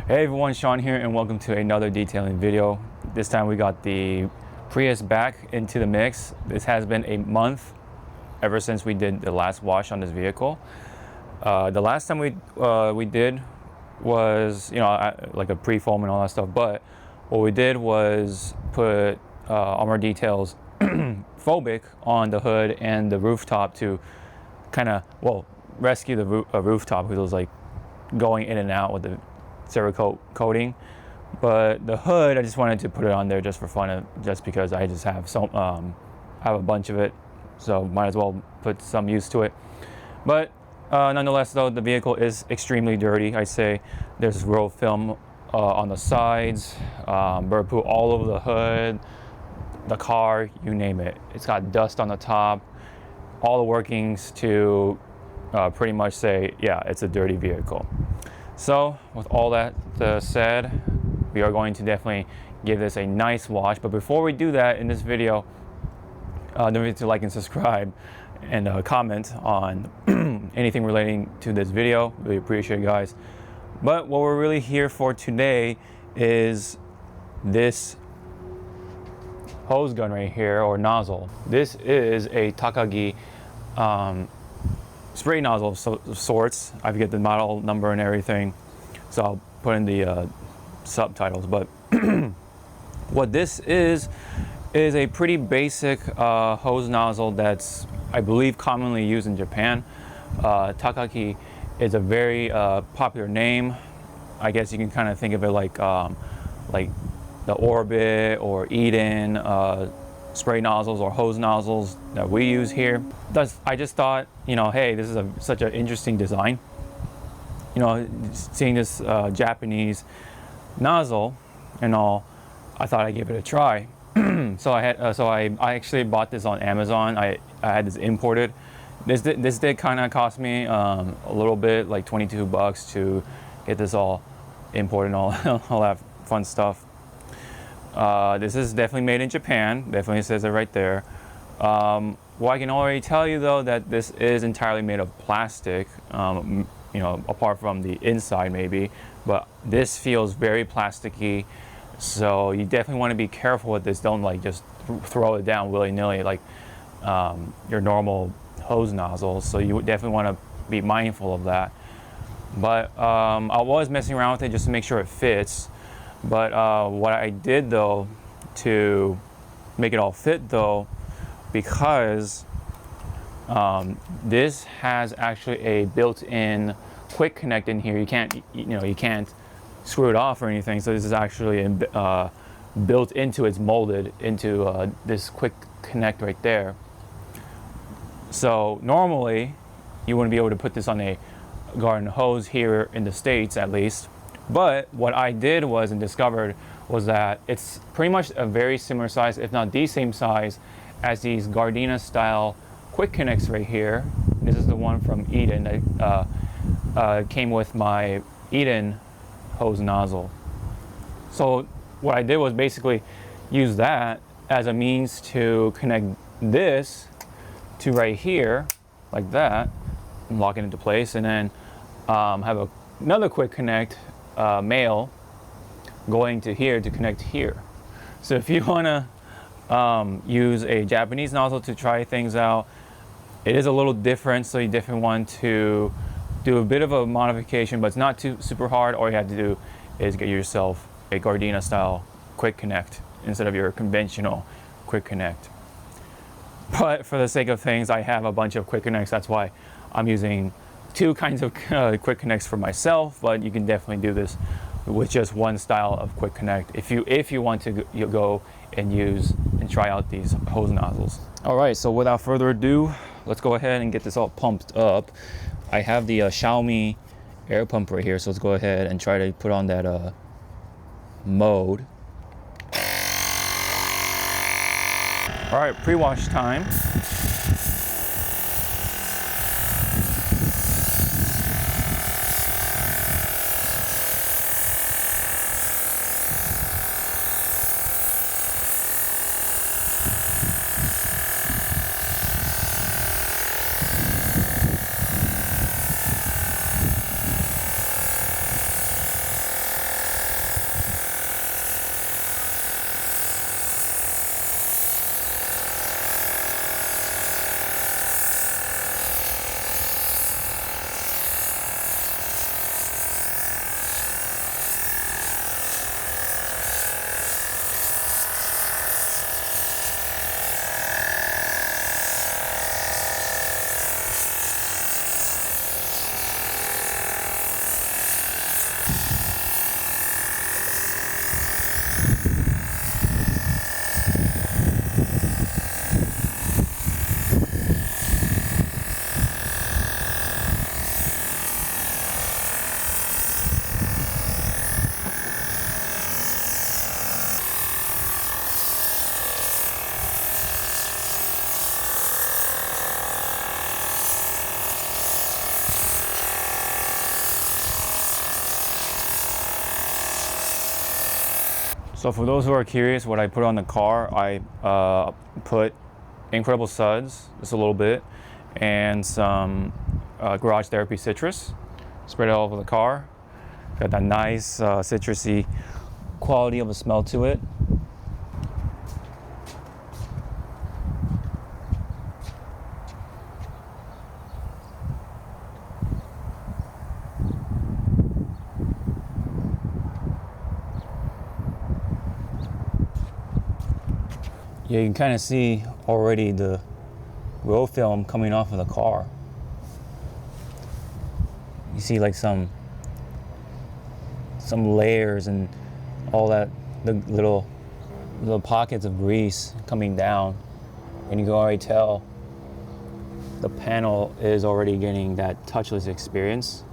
Hey everyone, Sean here and welcome to another detailing video. This time we got the Prius back into the mix. This has been a month ever since we did the last wash on this vehicle. The last time we did was, like a pre-foam and all that stuff, but what we did was put Armor Details Phobic on the hood and the rooftop to kind of, rescue the rooftop because it was like going in and out with the Cerakote coating. But the hood, I just wanted to put it on there just for fun, just because I just have have a bunch of it, so might as well put some use to it. But nonetheless, though, the vehicle is extremely dirty. I say there's road film on the sides, bird poo all over the hood, the car, you name it. It's got dust on the top, all the workings to pretty much say, yeah, it's a dirty vehicle. So with all that said, we are going to definitely give this a nice wash. But before we do that in this video, don't forget to like and subscribe and comment on anything relating to this video. Really appreciate it, guys. But what we're really here for today is this hose gun right here, or nozzle. This is a Takagi spray nozzle of sorts. I forget the model number and everything, so I'll put in the subtitles. But what this is a pretty basic hose nozzle that's, I believe, commonly used in Japan. Takagi is a very popular name. I guess you can kind of think of it like the Orbit or Eden spray nozzles or hose nozzles that we use here. I just thought, hey, this is such an interesting design. Seeing this Japanese nozzle and all, I thought I'd give it a try. So I actually bought this on Amazon. I had this imported. This did kind of cost me a little bit, like 22 bucks to get this all imported and all that fun stuff. This is definitely made in Japan. Definitely says it right there. Well, I can already tell you though that this is entirely made of plastic. Apart from the inside maybe, but this feels very plasticky. So you definitely want to be careful with this. Don't just throw it down willy-nilly like your normal hose nozzles. So you definitely want to be mindful of that. But I was messing around with it just to make sure it fits. But what I did though to make it all fit though, because this has actually a built-in quick connect in here. You can't screw it off or anything. So this is actually built into, it's molded into this quick connect right there. So normally you wouldn't be able to put this on a garden hose here in the States, at least. But what I did was and discovered was that it's pretty much a very similar size, if not the same size, as these Gardena style quick connects right here. This is the one from Eden. Came with my Eden hose nozzle. So what I did was basically use that as a means to connect this to right here, like that, and lock it into place, and then have another quick connect male going to here to connect here. So if you want to use a Japanese nozzle to try things out, it is a little different, so you definitely want to do a bit of a modification, but it's not too super hard. All you have to do is get yourself a Gardena style quick connect instead of your conventional quick connect. But for the sake of things, I have a bunch of quick connects. That's why I'm using two kinds of quick connects for myself, but you can definitely do this with just one style of quick connect if you want to go and use and try out these hose nozzles. All right, so without further ado, let's go ahead and get this all pumped up. I have the Xiaomi air pump right here, so let's go ahead and try to put on that mode. All right, pre-wash time. So for those who are curious what I put on the car, I put Incredible Suds, just a little bit, and some Garage Therapy Citrus. Spread it all over the car. Got that nice citrusy quality of a smell to it. Yeah, you can kind of see already the road film coming off of the car. You see like some layers and all that, the little pockets of grease coming down, and you can already tell the panel is already getting that touchless experience.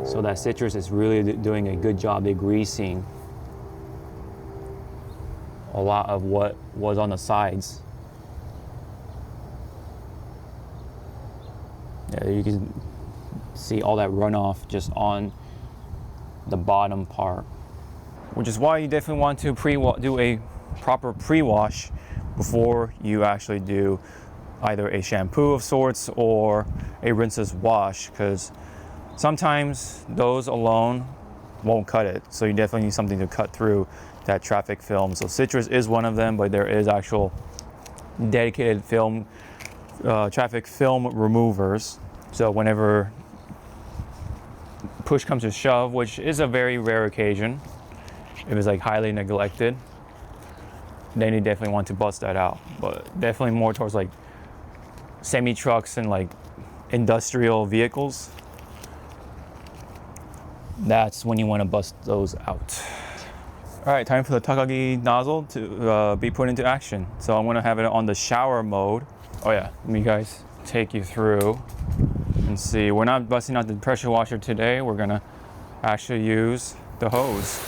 So that citrus is really doing a good job degreasing a lot of what was on the sides. Yeah, you can see all that runoff just on the bottom part, which is why you definitely want to do a proper pre-wash before you actually do either a shampoo of sorts or a rinseless wash, because sometimes those alone won't cut it. So you definitely need something to cut through that traffic film. So citrus is one of them, but there is actual dedicated film, traffic film removers. So whenever push comes to shove, which is a very rare occasion, if it's like highly neglected, then you definitely want to bust that out. But definitely more towards like semi trucks and like industrial vehicles, that's when you want to bust those out. All right, time for the Takagi nozzle to be put into action. So I'm gonna have it on the shower mode. Oh yeah, let me guys take you through and see. We're not busting out the pressure washer today. We're gonna actually use the hose.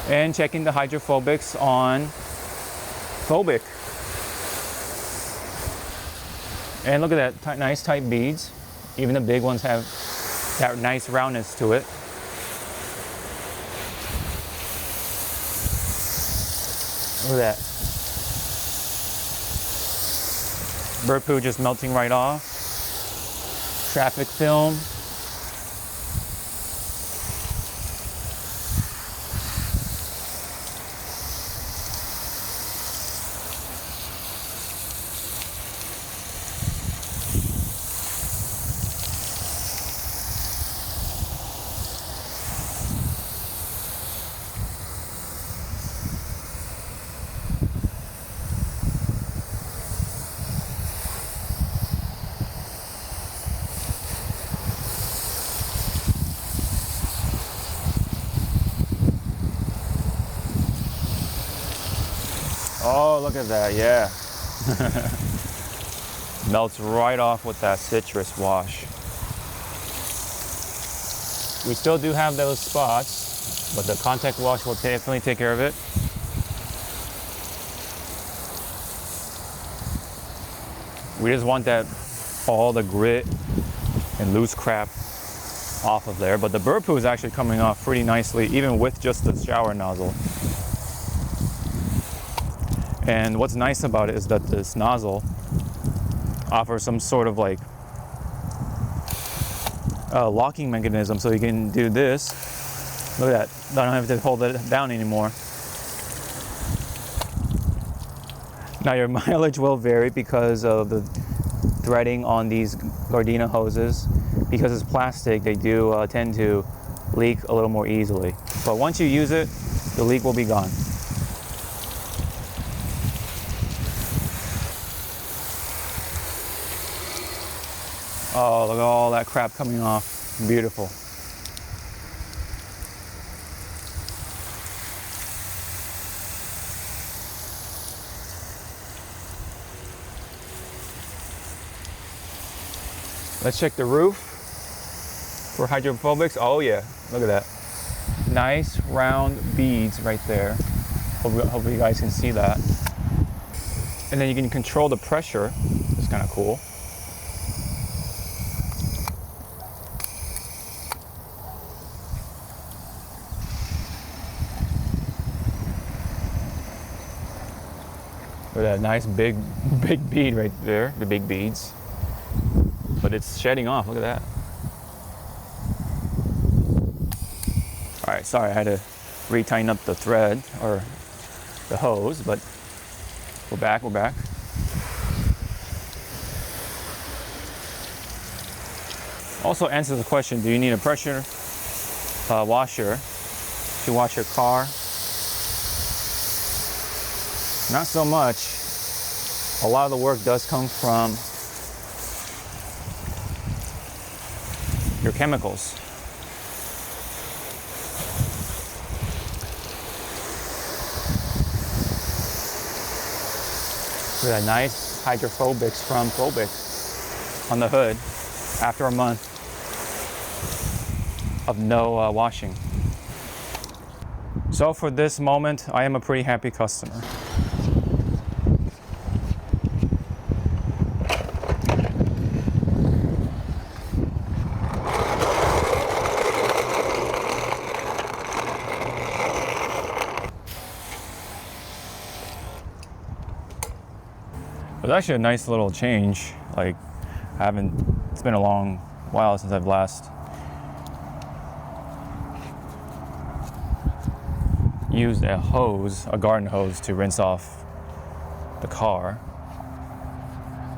And checking the hydrophobics on Phobic. And look at that nice tight beads. Even the big ones have that nice roundness to it. Look at that. Bird poo just melting right off. Traffic film. Oh, look at that, yeah. Melts right off with that citrus wash. We still do have those spots, but the contact wash will definitely take care of it. We just want that, all the grit and loose crap off of there, but the bird poo is actually coming off pretty nicely, even with just the shower nozzle. And what's nice about it is that this nozzle offers some sort of like locking mechanism, so you can do this. Look at that, I don't have to hold it down anymore. Now your mileage will vary because of the threading on these Gardena hoses. Because it's plastic, they do tend to leak a little more easily. But once you use it, the leak will be gone. Oh, look at all that crap coming off. Beautiful. Let's check the roof for hydrophobics. Oh yeah, look at that. Nice round beads right there. Hope you guys can see that. And then you can control the pressure. It's kind of cool. Look at that nice big bead right there, the big beads. But it's shedding off, look at that. All right, sorry, I had to retighten up the thread or the hose, but we're back. Also answers the question, do you need a pressure washer to wash your car? Not so much. A lot of the work does come from your chemicals. Look at that nice hydrophobics from Phobic on the hood after a month of no washing. So for this moment, I am a pretty happy customer. It was actually a nice little change. Like, it's been a long while since I've last used a garden hose to rinse off the car.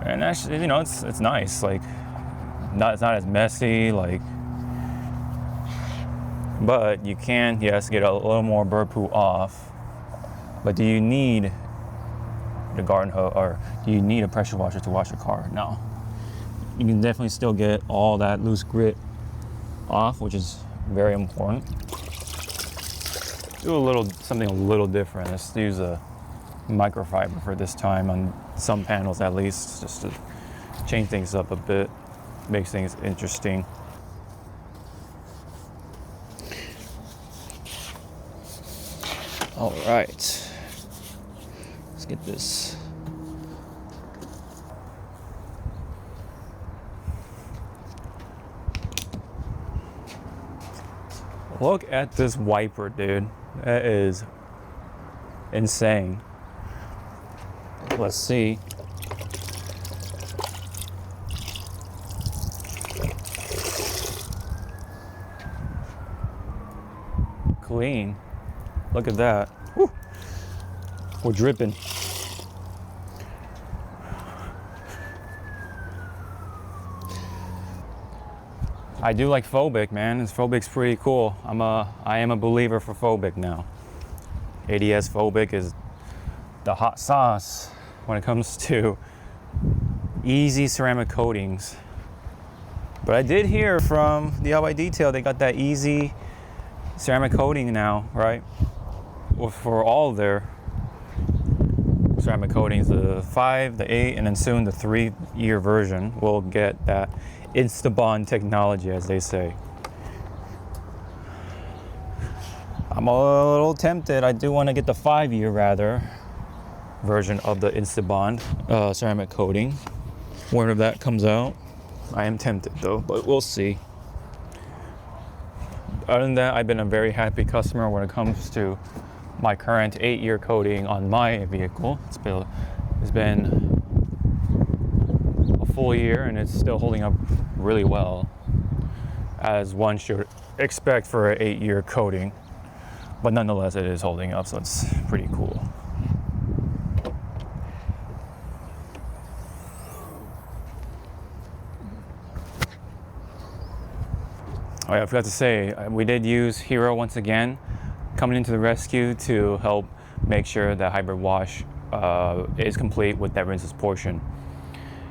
And actually, you know, it's nice. Like, it's not as messy, like, but you can, yes, get a little more bird poo off. But do you need the garden hose, or do you need a pressure washer to wash your car? No. You can definitely still get all that loose grit off, which is very important. Do something a little different. Let's use a microfiber for this time on some panels at least, just to change things up a bit, makes things interesting. All right. Get this. Look at this wiper, dude. That is insane. Let's see. Clean. Look at that. Whew. We're dripping. I do like Phobic, man. Phobic's pretty cool. I am a believer for Phobic now. ADS Phobic is the hot sauce when it comes to easy ceramic coatings. But I did hear from DIY Detail they got that easy ceramic coating now, right? For all of their ceramic coatings, the 5, the 8, and then soon the 3-year version will get that Instabond technology, as they say. I'm a little tempted. I do want to get the 5-year version of the Instabond ceramic coating. Whenever that comes out, I am tempted though, but we'll see. Other than that, I've been a very happy customer when it comes to my current 8-year coating on my vehicle. It's been a full year and it's still holding up really well, as one should expect for an 8-year coating. But nonetheless, it is holding up, so it's pretty cool. Oh yeah, I forgot to say, we did use Hero once again, coming into the rescue to help make sure that hybrid wash is complete with that rinses portion.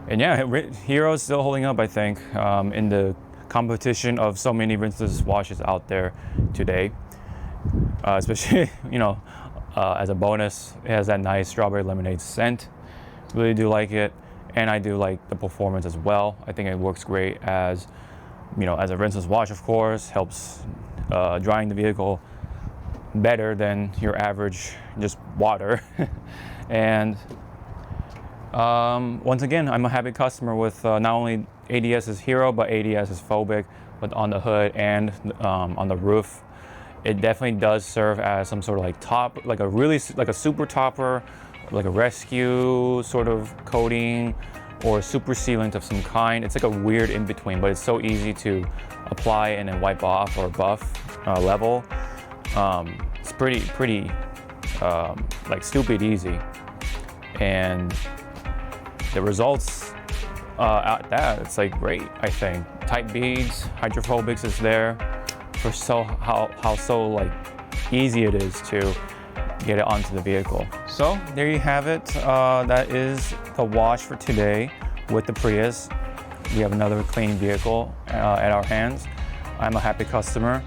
And yeah, Hero is still holding up, I think, in the competition of so many rinses washes out there today. Especially, you know, as a bonus, it has that nice strawberry lemonade scent. Really do like it, and I do like the performance as well. I think it works great as, you know, as a rinseless wash, of course, helps drying the vehicle better than your average just water. And Once again, I'm a happy customer with not only ADS's Hero, but ADS's Phobic, but on the hood and on the roof. It definitely does serve as some sort of like top, like a super topper, like a rescue sort of coating or super sealant of some kind. It's like a weird in between, but it's so easy to apply and then wipe off or buff level. It's pretty like stupid easy, and the results at that, it's like great. I think tight beads, hydrophobics is there for how so like easy it is to get it onto the vehicle. So there you have it. That is the wash for today with the Prius. We have another clean vehicle at our hands. I'm a happy customer.